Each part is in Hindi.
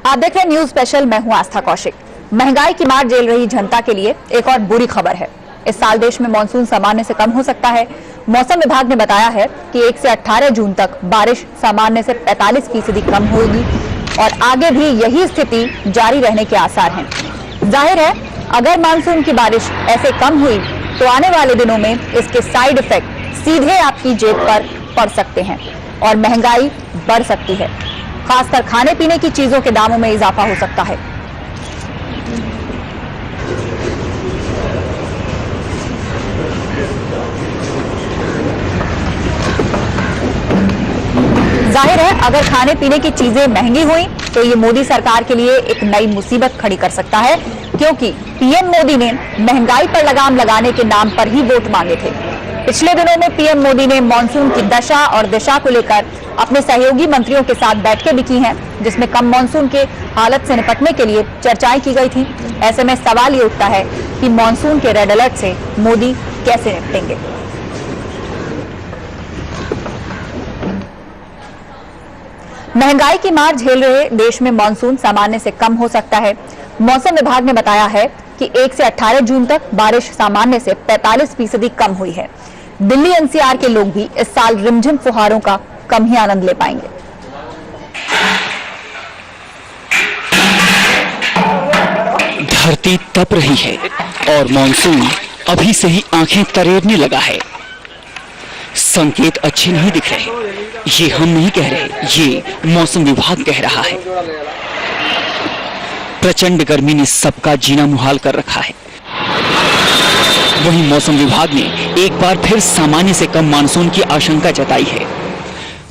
आप देख रहे हैं न्यूज स्पेशल। मैं हूं आस्था कौशिक। महंगाई की मार झेल रही जनता के लिए एक और बुरी खबर है। इस साल देश में मानसून सामान्य से कम हो सकता है। मौसम विभाग ने बताया है कि 1 से 18 जून तक बारिश सामान्य से 45% कम होगी और आगे भी यही स्थिति जारी रहने के आसार हैं। जाहिर है, अगर मानसून की बारिश ऐसे कम हुई तो आने वाले दिनों में इसके साइड इफेक्ट सीधे आपकी जेब पर पड़ सकते हैं और महंगाई बढ़ सकती है। खासकर खाने पीने की चीजों के दामों में इजाफा हो सकता है। जाहिर है, अगर खाने पीने की चीजें महंगी हुई तो ये मोदी सरकार के लिए एक नई मुसीबत खड़ी कर सकता है, क्योंकि पीएम मोदी ने महंगाई पर लगाम लगाने के नाम पर ही वोट मांगे थे। पिछले दिनों में पीएम मोदी ने मानसून की दशा और दिशा को लेकर अपने सहयोगी मंत्रियों के साथ बैठकें भी की हैं, जिसमें कम मानसून के हालत से निपटने के लिए चर्चाएं की गई थी। ऐसे में सवाल ये उठता है कि मानसून के रेड अलर्ट से मोदी कैसे निपटेंगे। महंगाई की मार झेल रहे देश में मानसून सामान्य से कम हो सकता है। मौसम विभाग ने बताया है कि 1 से 18 जून तक बारिश सामान्य से 45% कम हुई है। दिल्ली एनसीआर के लोग भी इस साल रिमझिम फुहारों का कम ही आनंद ले पाएंगे। धरती तप रही है और मानसून अभी से ही आंखें तरेरने लगा है। संकेत अच्छे नहीं दिख रहे। ये हम नहीं कह रहे, ये मौसम विभाग कह रहा है। प्रचंड गर्मी ने सबका जीना मुहाल कर रखा है। वहीं मौसम विभाग ने एक बार फिर सामान्य से कम मानसून की आशंका जताई है।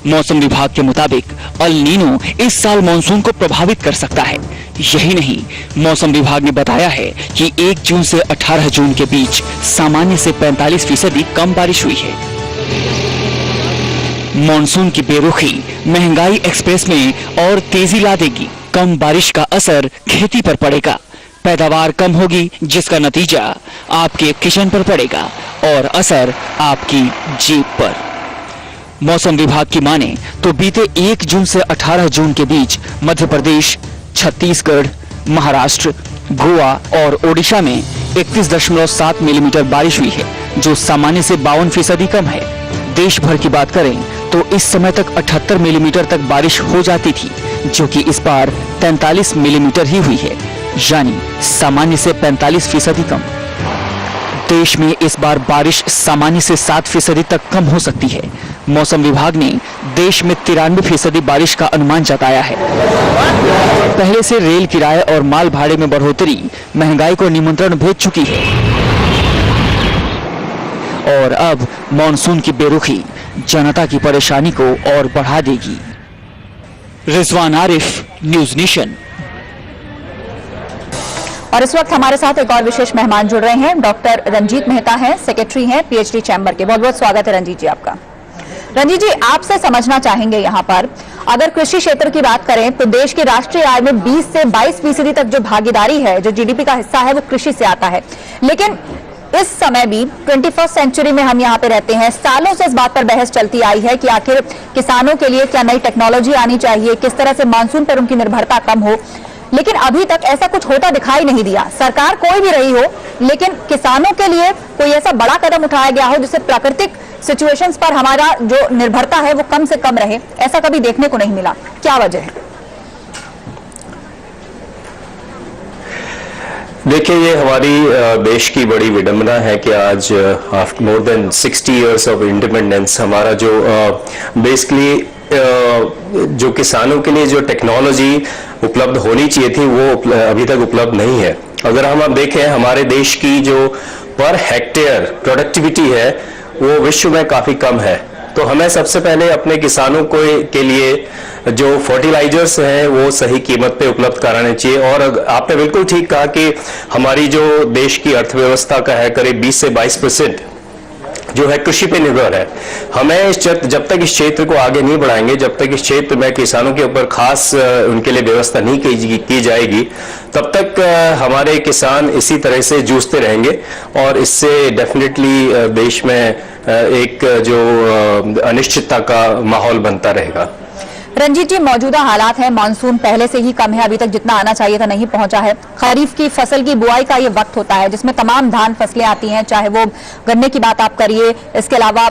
मौसम विभाग के मुताबिक अल नीनो इस साल मानसून को प्रभावित कर सकता है। यही नहीं, मौसम विभाग ने बताया है कि 1 जून से 18 जून के बीच सामान्य से 45% कम बारिश हुई है। मानसून की बेरुखी महंगाई एक्सप्रेस में और तेजी ला देगी। कम बारिश का असर खेती पर पड़ेगा, पैदावार कम होगी, जिसका नतीजा आपके किचन पर पड़ेगा और असर आपकी जेब पर। मौसम विभाग की माने तो बीते 1 जून से 18 जून के बीच मध्य प्रदेश, छत्तीसगढ़, महाराष्ट्र, गोवा और ओडिशा में 31.7 मिलीमीटर बारिश हुई है, जो सामान्य से 52% कम है। देश भर की बात करें तो इस समय तक 78 मिलीमीटर तक बारिश हो जाती थी, जो कि इस बार 43 मिलीमीटर ही हुई है, यानी सामान्य से 45% कम। देश में इस बार बारिश सामान्य से 7% तक कम हो सकती है। मौसम विभाग ने देश में 93% बारिश का अनुमान जताया है। पहले से रेल किराए और माल भाड़े में बढ़ोतरी महंगाई को निमंत्रण भेज चुकी है और अब मानसून की बेरुखी जनता की परेशानी को और बढ़ा देगी। Rizwan Arif, news nation. और इस वक्त हमारे साथ एक और विशेष मेहमान जुड़ रहे हैं। डॉक्टर रंजीत मेहता हैं, सेक्रेटरी हैं पीएचडी चैम्बर के। बहुत बहुत स्वागत है रंजीत जी आपका। रंजीत जी, आपसे समझना चाहेंगे यहाँ पर, अगर कृषि क्षेत्र की बात करें तो देश की राष्ट्रीय आय में 20 से 22% तक जो भागीदारी है, जो जीडीपी का हिस्सा है, वो कृषि से आता है। लेकिन इस समय भी 21वीं सेंचुरी में हम यहाँ पे रहते हैं। सालों से इस बात पर बहस चलती आई है कि आखिर किसानों के लिए क्या नई टेक्नोलॉजी आनी चाहिए, किस तरह से मानसून पर उनकी निर्भरता कम हो, लेकिन अभी तक ऐसा कुछ होता दिखाई नहीं दिया। सरकार कोई भी रही हो, लेकिन किसानों के लिए कोई ऐसा बड़ा कदम उठाया गया हो जिससे प्राकृतिक सिचुएशंस पर हमारा जो निर्भरता है वो कम से कम रहे, ऐसा कभी देखने को नहीं मिला। क्या वजह है? देखिए, ये हमारी देश की बड़ी विडंबना है कि आज after more than 60 years of independence हमारा जो बेसिकली जो किसानों के लिए जो टेक्नोलॉजी उपलब्ध होनी चाहिए थी वो अभी तक उपलब्ध नहीं है। अगर हम अब देखें, हमारे देश की जो पर हेक्टेयर प्रोडक्टिविटी है वो विश्व में काफी कम है। तो हमें सबसे पहले अपने किसानों को के लिए जो फर्टिलाइजर्स हैं वो सही कीमत पे उपलब्ध कराने चाहिए। और आपने बिल्कुल ठीक कहा कि हमारी जो देश की अर्थव्यवस्था का है करीब 20 से 22% जो है कृषि पे निर्भर है। हमें जब तक इस क्षेत्र को आगे नहीं बढ़ाएंगे, जब तक इस क्षेत्र में किसानों के ऊपर खास उनके लिए व्यवस्था नहीं की जाएगी, तब तक हमारे किसान इसी तरह से जूझते रहेंगे और इससे डेफिनेटली देश में एक जो अनिश्चितता का माहौल बनता रहेगा। रंजीत जी, मौजूदा हालात है, मानसून पहले से ही कम है, अभी तक जितना आना चाहिए था नहीं पहुंचा है। खरीफ की फसल की बुआई का ये वक्त होता है जिसमें तमाम धान फसलें आती हैं, चाहे वो गन्ने की बात आप करिए, इसके अलावा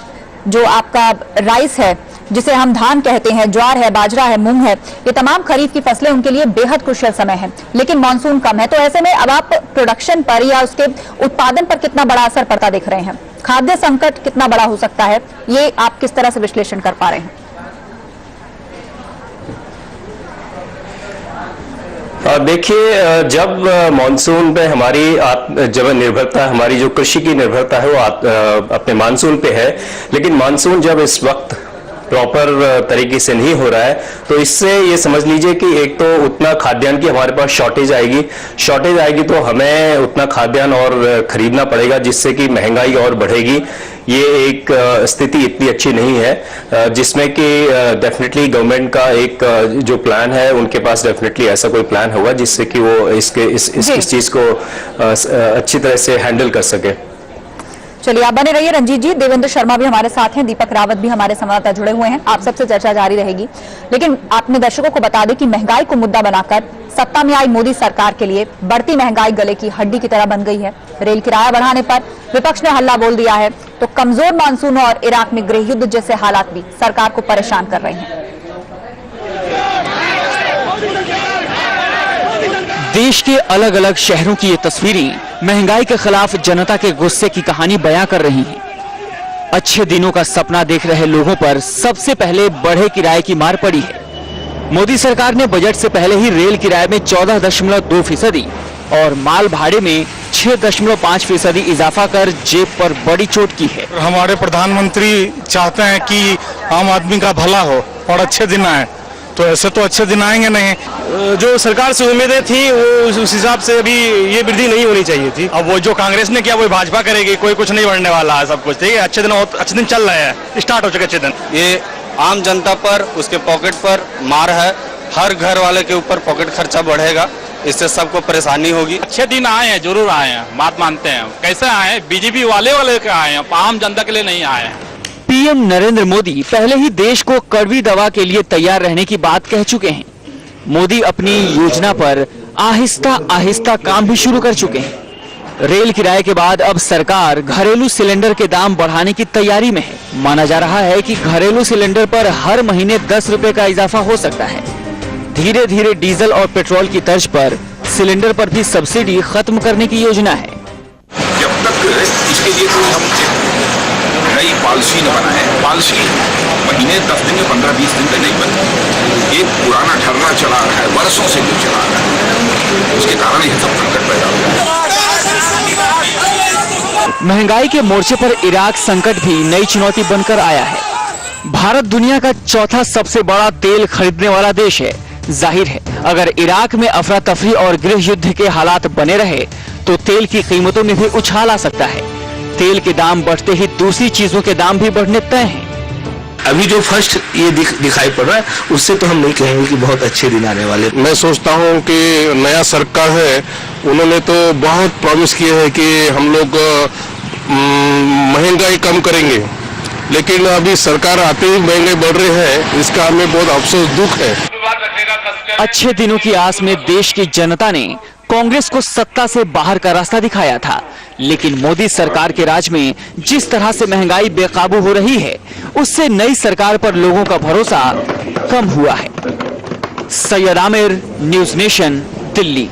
जो आपका राइस है जिसे हम धान कहते हैं, ज्वार है, बाजरा है, मूंग है, ये तमाम खरीफ की फसलें उनके लिए बेहद क्रुशियल समय है। लेकिन मानसून कम है, तो ऐसे में अब आप प्रोडक्शन पर या उसके उत्पादन पर कितना बड़ा असर पड़ता देख रहे हैं? खाद्य संकट कितना बड़ा हो सकता है, ये आप किस तरह से विश्लेषण कर पा रहे हैं? देखिए, जब मानसून पे हमारी जब निर्भरता, हमारी जो कृषि की निर्भरता है वो अपने मानसून पे है, लेकिन मानसून जब इस वक्त प्रॉपर तरीके से नहीं हो रहा है तो इससे ये समझ लीजिए कि एक तो उतना खाद्यान्न की हमारे पास शॉर्टेज आएगी तो हमें उतना खाद्यान्न और खरीदना पड़ेगा, जिससे कि महंगाई और बढ़ेगी। ये एक स्थिति इतनी अच्छी नहीं है जिसमें कि डेफिनेटली गवर्नमेंट का एक जो प्लान है, उनके पास डेफिनेटली ऐसा कोई प्लान होगा जिससे कि वो इस चीज को अच्छी तरह से हैंडल कर सके। चलिए, आप बने रहिए रंजीत जी। देवेंद्र शर्मा भी हमारे साथ हैं, दीपक रावत भी हमारे संवाददाता जुड़े हुए हैं, आप सबसे चर्चा जारी रहेगी। लेकिन आपने दर्शकों को बता दें कि महंगाई को मुद्दा बनाकर सत्ता में आई मोदी सरकार के लिए बढ़ती महंगाई गले की हड्डी की तरह बन गई है। रेल किराया बढ़ाने पर विपक्ष ने हल्ला बोल दिया है, तो कमजोर मानसून और इराक में गृह युद्ध जैसे हालात भी सरकार को परेशान कर रहे हैं। देश के अलग अलग शहरों की ये तस्वीरें महंगाई के खिलाफ जनता के गुस्से की कहानी बयां कर रही हैं। अच्छे दिनों का सपना देख रहे लोगों पर सबसे पहले बढ़े किराए की मार पड़ी है। मोदी सरकार ने बजट से पहले ही रेल किराए में 14.2% और माल भाड़े में 6.5% इजाफा कर जेब पर बड़ी चोट की है। हमारे प्रधानमंत्री चाहते हैं कि आम आदमी का भला हो और अच्छे दिन आए, तो ऐसे तो अच्छे दिन आएंगे नहीं। जो सरकार से उम्मीदें थी वो उस हिसाब से अभी ये वृद्धि नहीं होनी चाहिए थी। अब वो जो कांग्रेस ने किया वो भाजपा करेगी, कोई कुछ नहीं बढ़ने वाला है, सब कुछ ठीक है। अच्छे दिन चल रहे हैं, स्टार्ट हो चुके अच्छे दिन। ये आम जनता पर, उसके पॉकेट पर मार है। हर घर वाले के ऊपर पॉकेट खर्चा बढ़ेगा, इससे सबको परेशानी होगी। अच्छे दिन आए हैं, जरूर आए हैं, बात मानते हैं। कैसे आए हैं? बीजेपी वाले के आए हैं, आम जनता के लिए नहीं आए हैं। पीएम नरेंद्र मोदी पहले ही देश को कड़वी दवा के लिए तैयार रहने की बात कह चुके हैं। मोदी अपनी योजना पर आहिस्ता आहिस्ता काम भी शुरू कर चुके हैं। रेल किराए के बाद अब सरकार घरेलू सिलेंडर के दाम बढ़ाने की तैयारी में है। माना जा रहा है कि घरेलू सिलेंडर पर हर महीने 10 रुपए का इजाफा हो सकता है। धीरे धीरे डीजल और पेट्रोल की तर्ज पर सिलेंडर पर भी सब्सिडी खत्म करने की योजना है। जब तक इसके लिए कोई हम नई पॉलिसी न बनाए, पॉलिसी महीने 10 दिन में 15-20 दिन में नहीं बनती। एक पुराना ठर्रा चला रहा है, वर्षों से जो चला रहा है, उसके कारण यह सब संकट पैदा हुआ। महंगाई के मोर्चे पर इराक संकट भी नई चुनौती बनकर आया है। भारत दुनिया का चौथा सबसे बड़ा तेल खरीदने वाला देश है। जाहिर है, अगर इराक में अफरा तफरी और गृह युद्ध के हालात बने रहे तो तेल की कीमतों में भी उछाल आ सकता है। तेल के दाम बढ़ते ही दूसरी चीजों के दाम भी बढ़ने तय हैं। अभी जो फर्स्ट ये दिखाई पड़ रहा है, उससे तो हम नहीं कहेंगे कि बहुत अच्छे दिन आने वाले। मैं सोचता हूँ कि नया सरकार है, उन्होंने तो बहुत प्रॉमिस किए हैं कि हम लोग महंगाई कम करेंगे, लेकिन अभी सरकार आते ही महंगाई बढ़ रही है, इसका हमें बहुत अफसोस, दुख है। अच्छे दिनों की आस में देश की जनता ने कांग्रेस को सत्ता से बाहर का रास्ता दिखाया था, लेकिन मोदी सरकार के राज में जिस तरह से महंगाई बेकाबू हो रही है, उससे नई सरकार पर लोगों का भरोसा कम हुआ है। Syed Aamir, news nation, Delhi.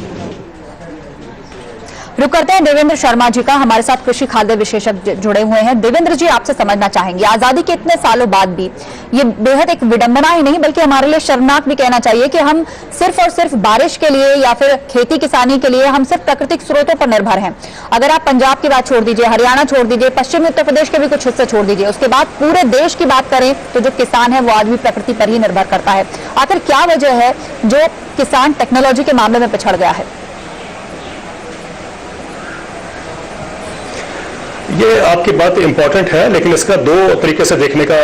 रुक करते हैं देवेंद्र शर्मा जी का, हमारे साथ कृषि खाद्य विशेषज्ञ जुड़े हुए हैं। देवेंद्र जी, आपसे समझना चाहेंगे, आजादी के इतने सालों बाद भी ये बेहद एक विडंबना ही नहीं बल्कि हमारे लिए शर्मनाक भी कहना चाहिए कि हम सिर्फ और सिर्फ बारिश के लिए या फिर खेती किसानी के लिए हम सिर्फ प्राकृतिक स्रोतों पर निर्भर हैं। अगर आप पंजाब की बात छोड़ दीजिए, हरियाणा छोड़ दीजिए, पश्चिमी उत्तर प्रदेश के भी कुछ हिस्से छोड़ दीजिए, उसके बाद पूरे देश की बात करें तो जो किसान है वो आज भी प्रकृति पर ही निर्भर करता है। आखिर क्या वजह है जो किसान टेक्नोलॉजी के मामले में पिछड़ गया है? ये आपकी बात इंपॉर्टेंट है, लेकिन इसका दो तरीके से देखने का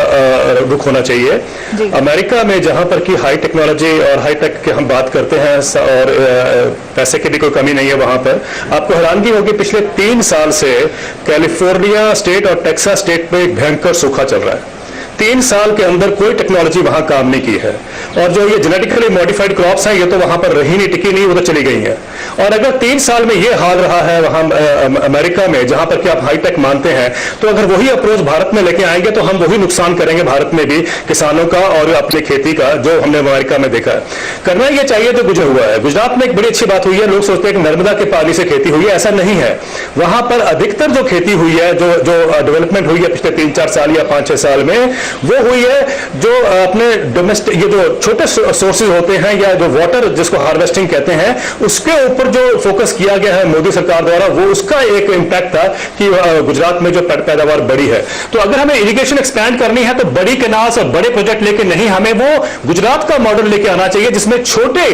रुख होना चाहिए। अमेरिका में जहां पर की हाई टेक्नोलॉजी और हाई टेक की हम बात करते हैं और पैसे की भी कोई कमी नहीं है, वहां पर आपको हैरानगी होगी, पिछले 3 साल से कैलिफोर्निया स्टेट और टेक्सास स्टेट में एक भयंकर सूखा चल रहा है। 3 साल के अंदर कोई टेक्नोलॉजी वहां काम नहीं की है। और जो ये जेनेटिकली मॉडिफाइड क्रॉप्स हैं, ये तो वहां पर रही नहीं, टिकी नहीं, वो तो चली गई हैं। और अगर 3 साल में ये हाल रहा है वहां अमेरिका में, जहां पर कि आप हाईटेक मानते हैं, तो अगर वही अप्रोच भारत में लेके आएंगे तो हम वही नुकसान करेंगे भारत में भी, किसानों का और अपनी खेती का, जो हमने अमेरिका में देखा है। करना ये चाहिए जो गुजर हुआ है। गुजरात में एक बड़ी अच्छी बात हुई है, लोग सोचते हैं कि नर्मदा के पानी से खेती हुई है, ऐसा नहीं है। वहां पर अधिकतर जो खेती हुई है, जो डेवलपमेंट हुई है पिछले 3-4 साल या 5-6 साल में, वो हुई है जो अपने डोमेस्टिक, ये जो छोटे सोर्सेज होते हैं या जो वाटर जिसको हार्वेस्टिंग कहते हैं, उसके ऊपर जो फोकस किया गया है मोदी सरकार द्वारा, वो उसका एक इंपैक्ट था कि गुजरात में जो पैदावार बढ़ी है। तो अगर हमें इरिगेशन एक्सपैंड करनी है तो बड़ी कैनाल्स और बड़े प्रोजेक्ट लेके नहीं, हमें वो गुजरात का मॉडल लेके आना चाहिए, जिसमें छोटे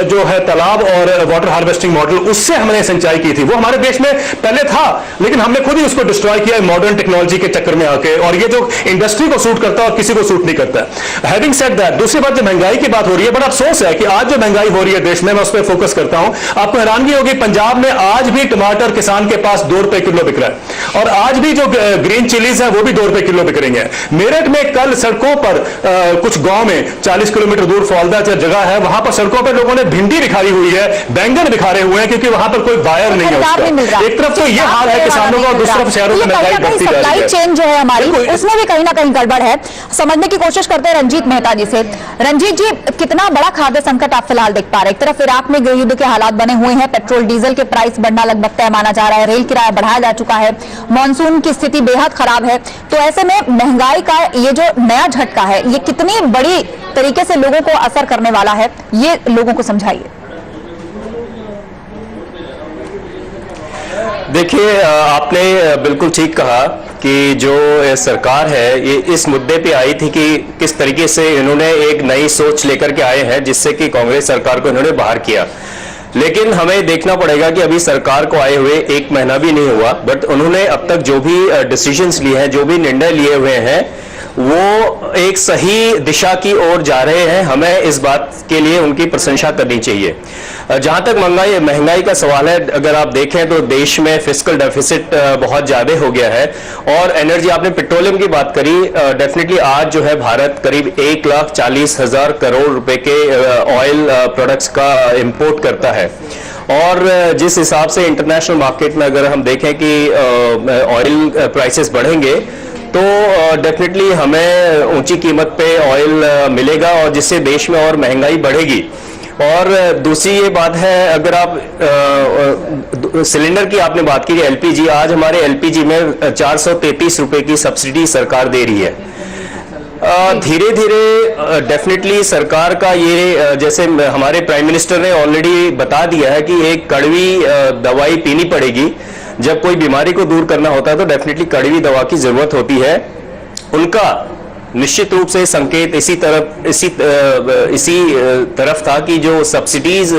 जो है तालाब और वाटर हार्वेस्टिंग मॉडल, उससे हमने सिंचाई की थी। वो हमारे देश में पहले था, लेकिन हमने खुद ही उसको डिस्ट्रॉय किया मॉडर्न टेक्नोलॉजी के चक्कर में आके, और ये जो इंडस्ट्री को सूट करता है और किसी को सूट नहीं करता। हैविंग सेड दैट, दूसरी बात, जो महंगाई की बात हो रही है, बड़ा अफसोस है कि आज जो महंगाई हो रही है देश में, मैं उस पर फोकस करता हूं। आपको हैरानगी होगी, पंजाब में आज भी टमाटर किसान के पास 2 रुपए किलो बिक रहा है, और आज भी जो ग्रीन चिलीज है वो भी 2 रुपए किलो बिक रही है। मेरठ में कल सड़कों पर कुछ गांव में 40 किलोमीटर दूर फौलदा जगह है, वहां पर सड़कों पर लोगों ने भिंडी बिखारी हुई है, बैंगन बिखारे हुए हैं, क्योंकि वहां पर कोई बायर नहीं है उसका। एक तरफ तो ये हाल है किसानों का, और दूसरी तरफ शहरों में महंगाई बढ़ती जा रही है। सप्लाई चेन जो है हमारी, उसमें भी कहीं ना कहीं गड़बड़ है। समझने की कोशिश करते हैं रंजीत मेहता जी से। रंजीत जी, कितना बड़ा खाद्य संकट आप फिलहाल देख पा रहे हैं? एक तरफ इराक में गृह युद्ध के हालात बने हुए हैं, पेट्रोल डीजल के प्राइस बढ़ना लगभग तय माना जा रहा है, रेल किराया बढ़ाया जा चुका है, मॉनसून की स्थिति बेहद खराब है। तो ऐसे में महंगाई का ये जो नया झटका है, ये कितनी बड़ी तरीके से लोगों को असर करने वाला है, ये लोगों को समझाइए। देखिए, आपने बिल्कुल ठीक कहा कि जो सरकार है, ये इस मुद्दे पे आई थी कि किस तरीके से इन्होंने एक नई सोच लेकर के आए हैं, जिससे कि कांग्रेस सरकार को इन्होंने बाहर किया। लेकिन हमें देखना पड़ेगा कि अभी सरकार को आए हुए 1 महीना भी नहीं हुआ, बट उन्होंने अब तक जो भी डिसीजंस लिए हैं, जो भी निर्णय लिए हुए हैं, वो एक सही दिशा की ओर जा रहे हैं। हमें इस बात के लिए उनकी प्रशंसा करनी चाहिए। जहां तक महंगाई का सवाल है, अगर आप देखें तो देश में फिस्कल डेफिसिट बहुत ज्यादा हो गया है। और एनर्जी, आपने पेट्रोलियम की बात करी, डेफिनेटली आज जो है भारत करीब 1,40,000 करोड़ रुपए के ऑयल प्रोडक्ट्स का इंपोर्ट करता है। और जिस हिसाब से इंटरनेशनल मार्केट में अगर हम देखें कि ऑयल प्राइसेस बढ़ेंगे, तो डेफिनेटली हमें ऊंची कीमत पे ऑयल मिलेगा, और जिससे देश में और महंगाई बढ़ेगी। और दूसरी ये बात है, अगर आप सिलेंडर की आपने बात की, एलपीजी, आज हमारे एलपीजी में 433 रुपए की सब्सिडी सरकार दे रही है। धीरे धीरे डेफिनेटली सरकार का ये, जैसे हमारे प्राइम मिनिस्टर ने ऑलरेडी बता दिया है कि एक कड़वी दवाई पीनी पड़ेगी। जब कोई बीमारी को दूर करना होता है तो डेफिनेटली कड़वी दवा की जरूरत होती है। उनका निश्चित रूप से संकेत इसी तरफ था कि जो सब्सिडीज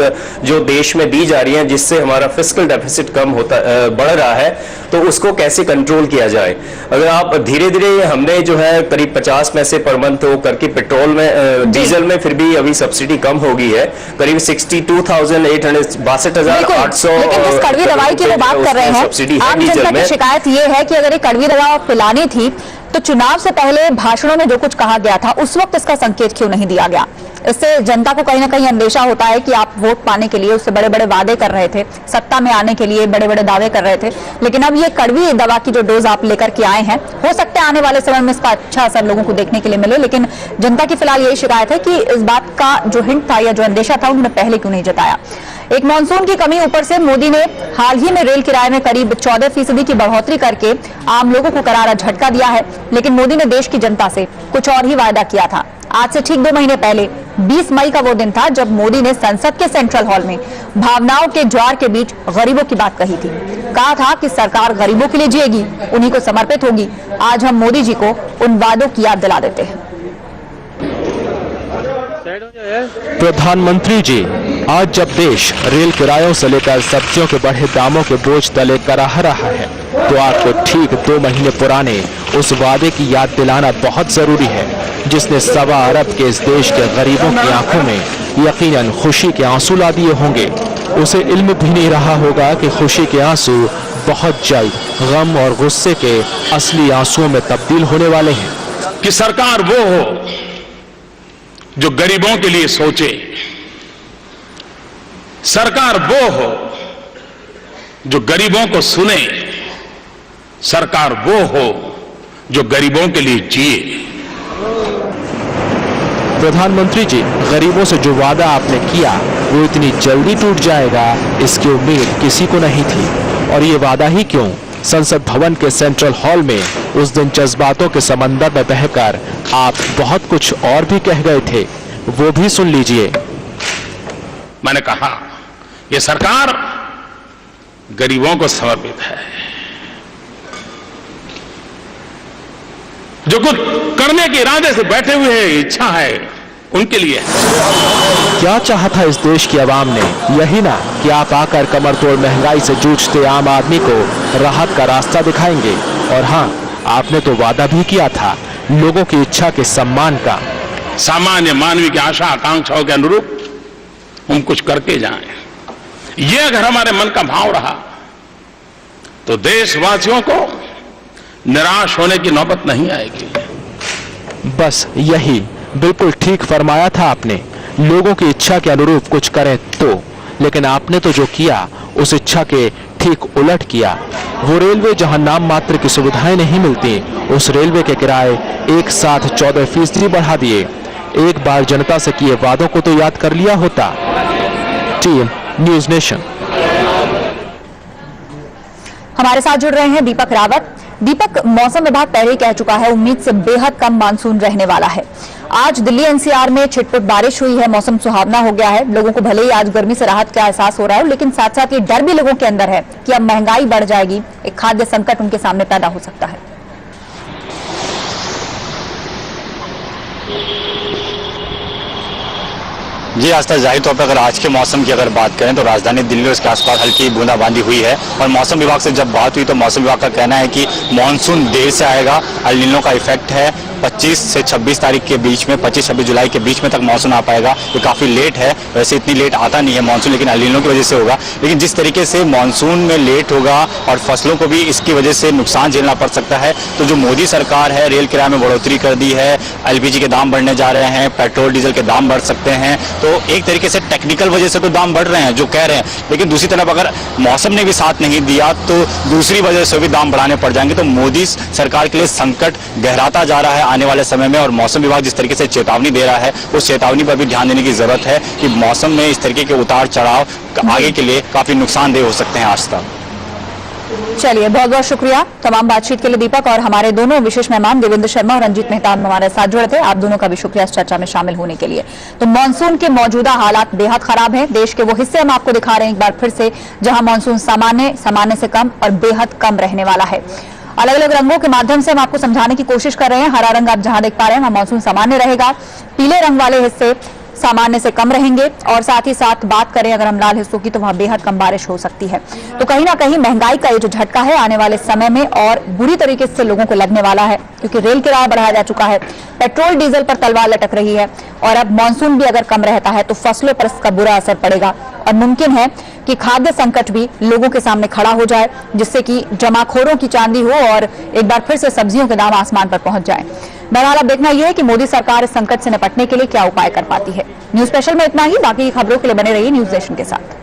जो देश में दी जा रही हैं, जिससे हमारा फिस्कल डेफिसिट बढ़ रहा है, तो उसको कैसे कंट्रोल किया जाए। अगर आप धीरे धीरे, हमने जो है करीब 50 पैसे पर मंथ हो करके पेट्रोल में, डीजल में फिर भी अभी सब्सिडी कम हो गई है, करीब 62,800 लेकिन जिस कड़वी दवाई की वो बात कर रहे हैं, आम जनता की शिकायत ये है कि अगर ये कड़वी दवा पिलानी थी तो चुनाव से पहले भाषणों में जो कुछ कहा गया था, उस वक्त इसका संकेत क्यों नहीं दिया गया? इससे जनता को कहीं ना कहीं अंदेशा होता है कि आप वोट पाने के लिए उससे बड़े बड़े वादे कर रहे थे, सत्ता में आने के लिए बड़े बड़े दावे कर रहे थे, लेकिन अब ये कड़वी दवा की जो डोज आप लेकर के आए हैं, हो सकता है आने वाले समय में इसका अच्छा असर लोगों को देखने के लिए मिले। लेकिन जनता की फिलहाल यही शिकायत है कि इस बात का जो हिंट था या जो अंदेशा था, उन्होंने पहले क्यों नहीं जताया। एक मॉनसून की कमी, ऊपर से मोदी ने हाल ही में रेल किराए में करीब 14% की बढ़ोतरी करके आम लोगों को करारा झटका दिया है। लेकिन मोदी ने देश की जनता से कुछ और ही वायदा किया था। आज से ठीक 2 महीने पहले 20 मई का वो दिन था जब मोदी ने संसद के सेंट्रल हॉल में भावनाओं के ज्वार के बीच गरीबों की बात कही थी। कहा था कि सरकार गरीबों के लिए जिएगी, उन्हीं को समर्पित होगी। आज हम मोदी जी को उन वादों की याद दिला देते हैं। प्रधानमंत्री जी, आज जब देश रेल किरायों से लेकर सब्जियों के बढ़े दामों के बोझ तले कराह रहा है, तो आपको ठीक 2 महीने पुराने उस वादे की याद दिलाना बहुत जरूरी है, जिसने 1.25 अरब के इस देश के गरीबों की आंखों में यकीनन खुशी के आंसू ला दिए होंगे। उसे इल्म भी नहीं रहा होगा कि खुशी के आंसू बहुत जल्द गम और गुस्से के असली आंसुओं में तब्दील होने वाले हैं। कि सरकार वो हो जो गरीबों के लिए सोचे, सरकार वो हो जो गरीबों को सुने, सरकार वो हो जो गरीबों के लिए जिए। प्रधानमंत्री जी, गरीबों से जो वादा आपने किया वो इतनी जल्दी टूट जाएगा इसकी उम्मीद किसी को नहीं थी। और ये वादा ही क्यों, संसद भवन के सेंट्रल हॉल में उस दिन जज्बातों के समंदर में बहकर आप बहुत कुछ और भी कह गए थे, वो भी सुन लीजिए। मैंने कहा ये सरकार गरीबों को समर्पित है, जो कुछ करने के इरादे से बैठे हुए हैं, इच्छा है उनके लिए है। क्या चाहा था इस देश की आवाम ने? यही ना कि आप आकर कमर तोड़ महंगाई से जूझते आम आदमी को राहत का रास्ता दिखाएंगे। और हाँ, आपने तो वादा भी किया था लोगों की इच्छा के सम्मान का। सामान्य मानवीय की आशा आकांक्षाओं के अनुरूप हम कुछ करके जाएं, ये अगर हमारे मन का भाव रहा तो देशवासियों को निराश होने की नौबत नहीं आएगी। बस यही बिल्कुल ठीक फरमाया था आपने, लोगों की इच्छा के अनुरूप कुछ करें तो। लेकिन आपने तो जो किया उस इच्छा के ठीक उलट किया। वो रेलवे जहां नाम मात्र की सुविधाएं नहीं मिलती, उस रेलवे के किराए एक साथ 14% बढ़ा दिए। एक बार जनता से किए वादों को तो याद कर लिया होता। Team news nation. हमारे साथ जुड़ रहे हैं दीपक रावत। दीपक, मौसम विभाग पहले ही कह चुका है उम्मीद से बेहद कम मानसून रहने वाला है। आज दिल्ली एनसीआर में छिटपुट बारिश हुई है, मौसम सुहावना हो गया है। लोगों को भले ही आज गर्मी से राहत का एहसास हो रहा है, लेकिन साथ साथ ये डर भी लोगों के अंदर है कि अब महंगाई बढ़ जाएगी, एक खाद्य संकट उनके सामने पैदा हो सकता है। जी आस्था, जाहिर तौर पर अगर आज के मौसम की अगर बात करें तो राजधानी दिल्ली और इसके आसपास हल्की बूंदाबांदी हुई है। और मौसम विभाग से जब बात हुई तो मौसम विभाग का कहना है कि मानसून देर से आएगा। एल नीनो का इफेक्ट है, 25 से 26 तारीख के बीच में, 25-26 जुलाई के बीच में तक मानसून आ पाएगा। ये काफ़ी लेट है, वैसे इतनी लेट आता नहीं है मानसून, लेकिन एल नीनो की वजह से होगा। लेकिन जिस तरीके से मानसून में लेट होगा और फसलों को भी इसकी वजह से नुकसान झेलना पड़ सकता है, तो जो मोदी सरकार है रेल किराए में बढ़ोतरी कर दी है, एलपीजी के दाम बढ़ने जा रहे हैं, पेट्रोल डीजल के दाम बढ़ सकते हैं। तो एक तरीके से टेक्निकल वजह से तो दाम बढ़ रहे हैं जो कह रहे हैं, लेकिन दूसरी तरफ अगर मौसम ने भी साथ नहीं दिया तो दूसरी वजह से भी दाम बढ़ाने पड़ जाएंगे। तो मोदी सरकार के लिए संकट गहराता जा रहा है आने वाले समय में। और मौसम विभाग जिस तरीके से चेतावनी दे रहा है, उस चेतावनी पर भी ध्यान देने की जरूरत है कि मौसम में इस तरीके के उतार चढ़ाव आगे के लिए काफी नुकसानदेह हो सकते हैं। आज तक चलिए, बहुत बहुत शुक्रिया तमाम बातचीत के लिए दीपक। और हमारे दोनों विशेष मेहमान देवेंद्र शर्मा और रंजीत मेहता हमारे साथ जुड़े थे। आप दोनों का भी शुक्रिया इस चर्चा में शामिल होने के लिए। तो मानसून के मौजूदा हालात बेहद खराब हैं। देश के वो हिस्से हम आपको दिखा रहे हैं एक बार फिर से जहां मानसून सामान्य से कम और बेहद कम रहने वाला है। अलग अलग रंगों के माध्यम से हम आपको समझाने की कोशिश कर रहे हैं। हरा रंग आप जहां देख पा रहे हैं वहां मानसून सामान्य रहेगा, पीले रंग वाले हिस्से सामान्य से कम रहेंगे, और साथ ही साथ बात करें अगर हम लाल हिस्सों की तो वहां बेहद कम बारिश हो सकती है। तो कहीं ना कहीं महंगाई का ये जो झटका है आने वाले समय में और बुरी तरीके से लोगों को लगने वाला है, क्योंकि रेल किराया बढ़ाया जा चुका है, पेट्रोल डीजल पर तलवार लटक रही है, और अब मानसून भी अगर कम रहता है तो फसलों पर इसका बुरा असर पड़ेगा। और मुमकिन है कि खाद्य संकट भी लोगों के सामने खड़ा हो जाए, जिससे कि जमाखोरों की चांदी हो और एक बार फिर से सब्जियों के दाम आसमान पर पहुंच जाए। बहरहाल अब देखना यह है कि मोदी सरकार इस संकट से निपटने के लिए क्या उपाय कर पाती है। न्यूज स्पेशल में इतना ही। बाकी की खबरों के लिए बने रहिए न्यूज नेशन के साथ।